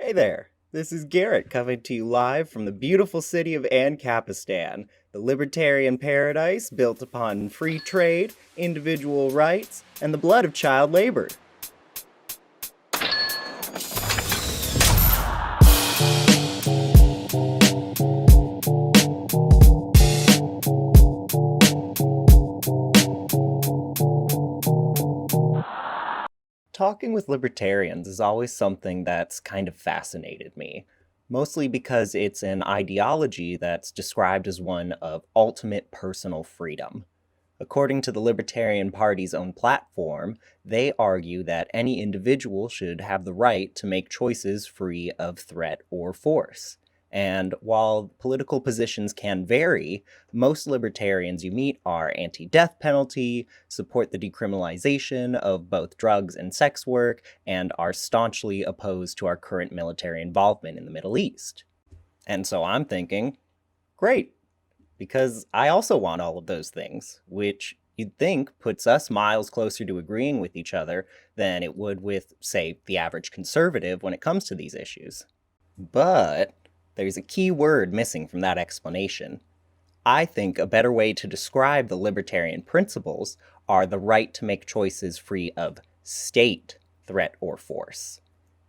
Hey there, this is Garrett coming to you live from the beautiful city of Ancapistan, the libertarian paradise built upon free trade, individual rights, and the blood of child labor. Talking with libertarians is always something that's kind of fascinated me, mostly because it's an ideology that's described as one of ultimate personal freedom. According to the Libertarian Party's own platform, they argue that any individual should have the right to make choices free of threat or force. And while political positions can vary, most libertarians you meet are anti-death penalty, support the decriminalization of both drugs and sex work, and are staunchly opposed to our current military involvement in the Middle East. And so I'm thinking, great, because I also want all of those things, which you'd think puts us miles closer to agreeing with each other than it would with, say, the average conservative when it comes to these issues. But there's a key word missing from that explanation. I think a better way to describe the libertarian principles are the right to make choices free of state threat or force.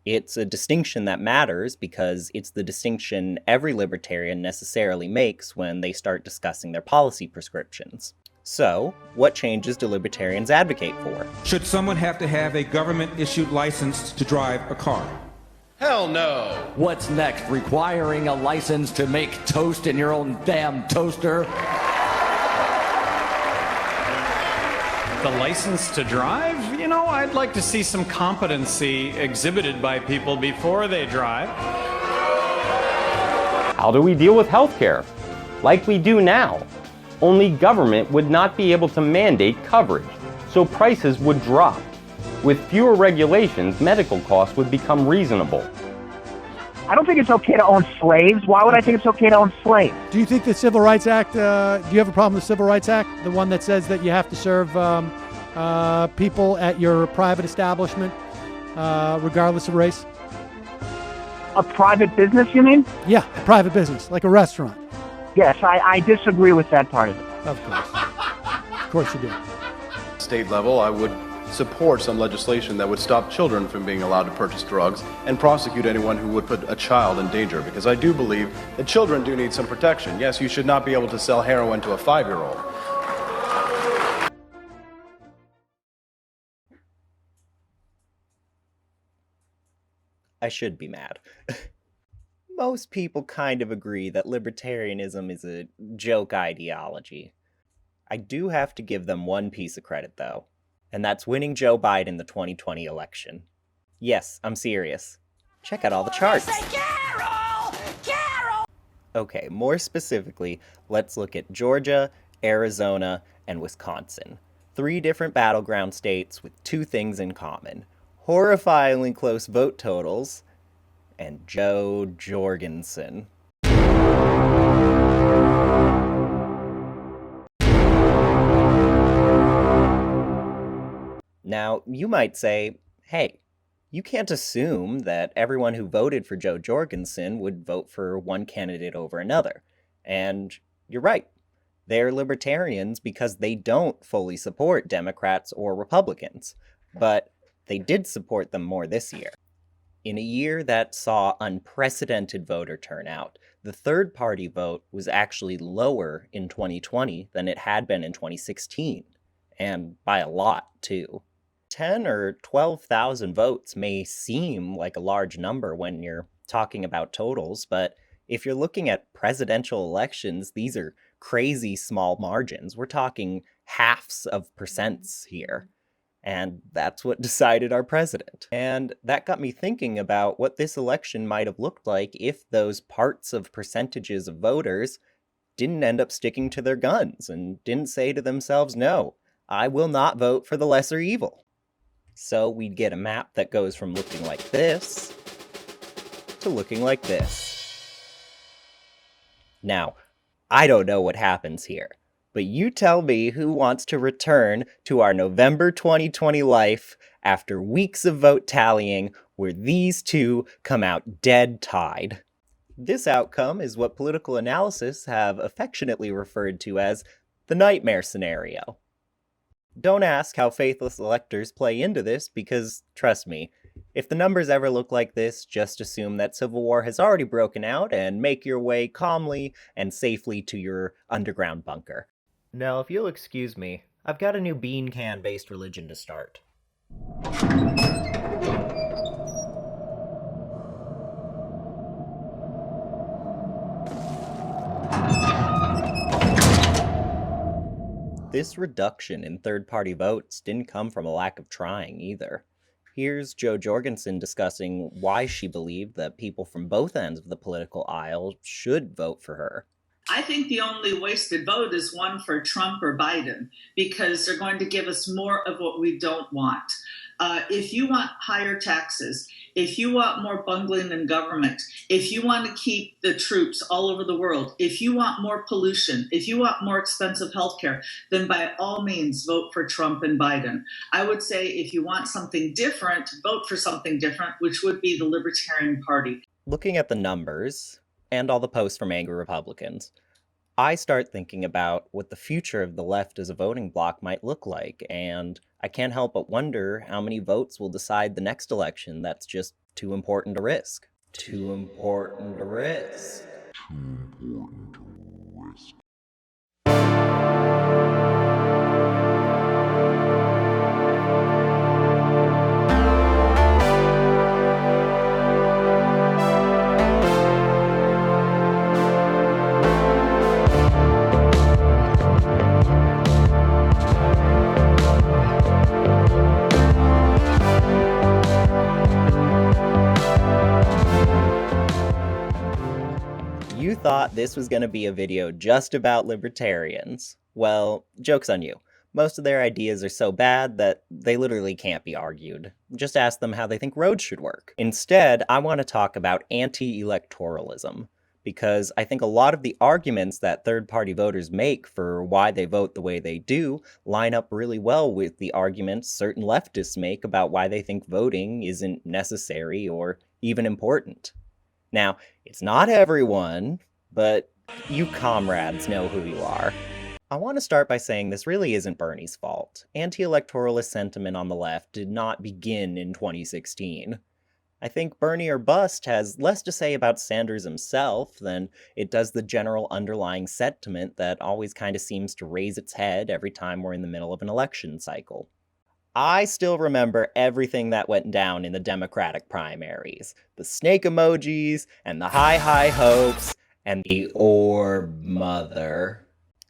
It's a distinction that matters because it's the distinction every libertarian necessarily makes when they start discussing their policy prescriptions. So, what changes do libertarians advocate for? Should someone have to have a government-issued license to drive a car? Hell no! What's next? Requiring a license to make toast in your own damn toaster? The license to drive? You know, I'd like to see some competency exhibited by people before they drive. How do we deal with healthcare? Like we do now. Only government would not be able to mandate coverage, so prices would drop. With fewer regulations, medical costs would become reasonable. I don't think it's okay to own slaves. Why would I think it's okay to own slaves? Do you think the Civil Rights Act, do you have a problem with the Civil Rights Act? The one that says that you have to serve people at your private establishment, regardless of race? A private business, you mean? Yeah, a private business, like a restaurant. Yes, I disagree with that part of it. Of course. Of course you do. State level, I would support some legislation that would stop children from being allowed to purchase drugs and prosecute anyone who would put a child in danger, because I do believe that children do need some protection. Yes, you should not be able to sell heroin to a 5-year-old. I should be mad. Most people kind of agree that libertarianism is a joke ideology. I do have to give them one piece of credit, though. And that's winning Joe Biden the 2020 election. Yes, I'm serious. Check out all the charts. Carol! Okay, more specifically, let's look at Georgia, Arizona, and Wisconsin. 3 different battleground states with 2 things in common. Horrifyingly close vote totals, and Joe Jorgensen. Now, you might say, hey, you can't assume that everyone who voted for Joe Jorgensen would vote for one candidate over another. And you're right. They're libertarians because they don't fully support Democrats or Republicans. But they did support them more this year. In a year that saw unprecedented voter turnout, the third-party vote was actually lower in 2020 than it had been in 2016. And by a lot, too. 10 or 12,000 votes may seem like a large number when you're talking about totals, but if you're looking at presidential elections, these are crazy small margins. We're talking halves of percents here. And that's what decided our president. And that got me thinking about what this election might have looked like if those parts of percentages of voters didn't end up sticking to their guns and didn't say to themselves, no, I will not vote for the lesser evil. So we'd get a map that goes from looking like this to looking like this. Now, I don't know what happens here, but you tell me who wants to return to our November 2020 life after weeks of vote tallying where these two come out dead tied. This outcome is what political analysts have affectionately referred to as the nightmare scenario. Don't ask how faithless electors play into this, because, trust me, if the numbers ever look like this, just assume that civil war has already broken out and make your way calmly and safely to your underground bunker. Now, if you'll excuse me, I've got a new bean can-based religion to start. This reduction in third-party votes didn't come from a lack of trying either. Here's Jo Jorgensen discussing why she believed that people from both ends of the political aisle should vote for her. I think the only wasted vote is one for Trump or Biden, because they're going to give us more of what we don't want. If you want higher taxes, if you want more bungling in government, if you want to keep the troops all over the world, if you want more pollution, if you want more expensive healthcare, then by all means vote for Trump and Biden. I would say if you want something different, vote for something different, which would be the Libertarian Party. Looking at the numbers, and all the posts from angry Republicans, I start thinking about what the future of the left as a voting bloc might look like, and I can't help but wonder how many votes will decide the next election that's just too important to risk. Too important to risk. Too important to risk. You thought this was going to be a video just about libertarians. Well, joke's on you. Most of their ideas are so bad that they literally can't be argued. Just ask them how they think roads should work. Instead, I want to talk about anti-electoralism, because I think a lot of the arguments that third-party voters make for why they vote the way they do line up really well with the arguments certain leftists make about why they think voting isn't necessary or even important. Now, it's not everyone, but you comrades know who you are. I want to start by saying this really isn't Bernie's fault. Anti-electoralist sentiment on the left did not begin in 2016. I think Bernie or bust has less to say about Sanders himself than it does the general underlying sentiment that always kind of seems to raise its head every time we're in the middle of an election cycle. I still remember everything that went down in the Democratic primaries. The snake emojis, and the high hopes, and the orb mother.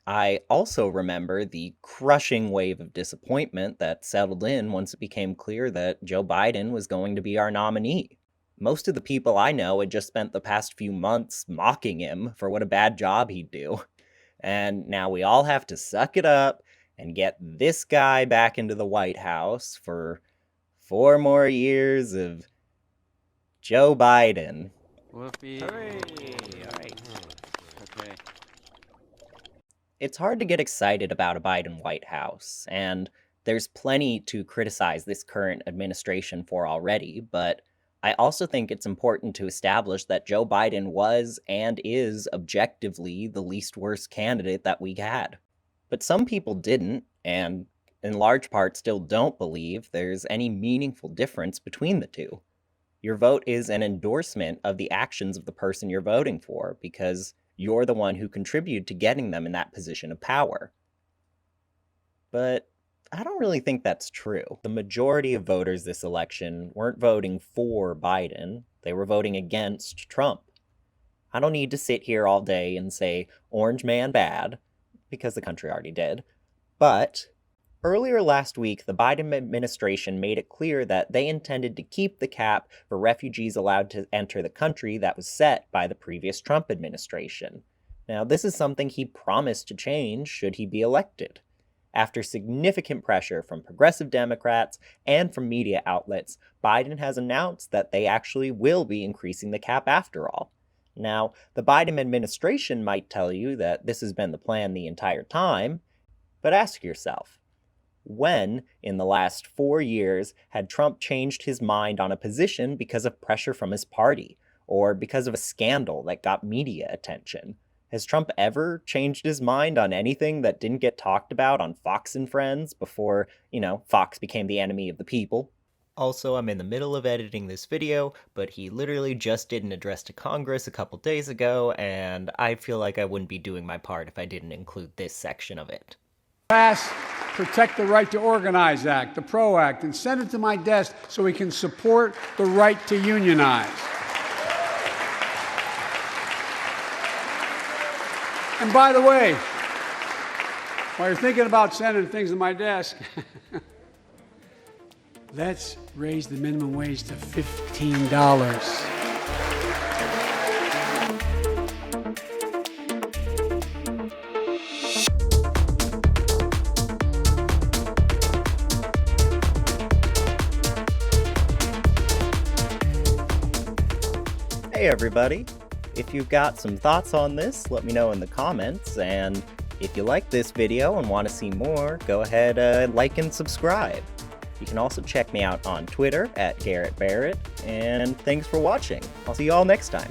I also remember the crushing wave of disappointment that settled in once it became clear that Joe Biden was going to be our nominee. Most of the people I know had just spent the past few months mocking him for what a bad job he'd do. And now we all have to suck it up and get this guy back into the White House for 4 more years of Joe Biden. Whoopee. Hooray. All right. Okay. It's hard to get excited about a Biden White House, and there's plenty to criticize this current administration for already, but I also think it's important to establish that Joe Biden was and is objectively the least worst candidate that we had. But some people didn't, and in large part still don't believe there's any meaningful difference between the two. Your vote is an endorsement of the actions of the person you're voting for, because you're the one who contributed to getting them in that position of power. But I don't really think that's true. The majority of voters this election weren't voting for Biden, they were voting against Trump. I don't need to sit here all day and say, orange man bad, because the country already did. But earlier last week, the Biden administration made it clear that they intended to keep the cap for refugees allowed to enter the country that was set by the previous Trump administration. Now, this is something he promised to change should he be elected. After significant pressure from progressive Democrats and from media outlets, Biden has announced that they actually will be increasing the cap after all. Now, the Biden administration might tell you that this has been the plan the entire time, but ask yourself, When, in the last 4 years, had Trump changed his mind on a position because of pressure from his party, or because of a scandal that got media attention? Has Trump ever changed his mind on anything that didn't get talked about on Fox and Friends before, Fox became the enemy of the people? Also, I'm in the middle of editing this video, but he literally just did an address to Congress a couple days ago, and I feel like I wouldn't be doing my part if I didn't include this section of it. Pass Protect the Right to Organize Act, the PRO Act, and send it to my desk so we can support the right to unionize. And by the way, while you're thinking about sending things to my desk, let's raise the minimum wage to $15. Hey everybody! If you've got some thoughts on this, let me know in the comments, and if you like this video and want to see more, go ahead, like and subscribe. You can also check me out on Twitter @GarrettBarrett, and thanks for watching. I'll see you all next time.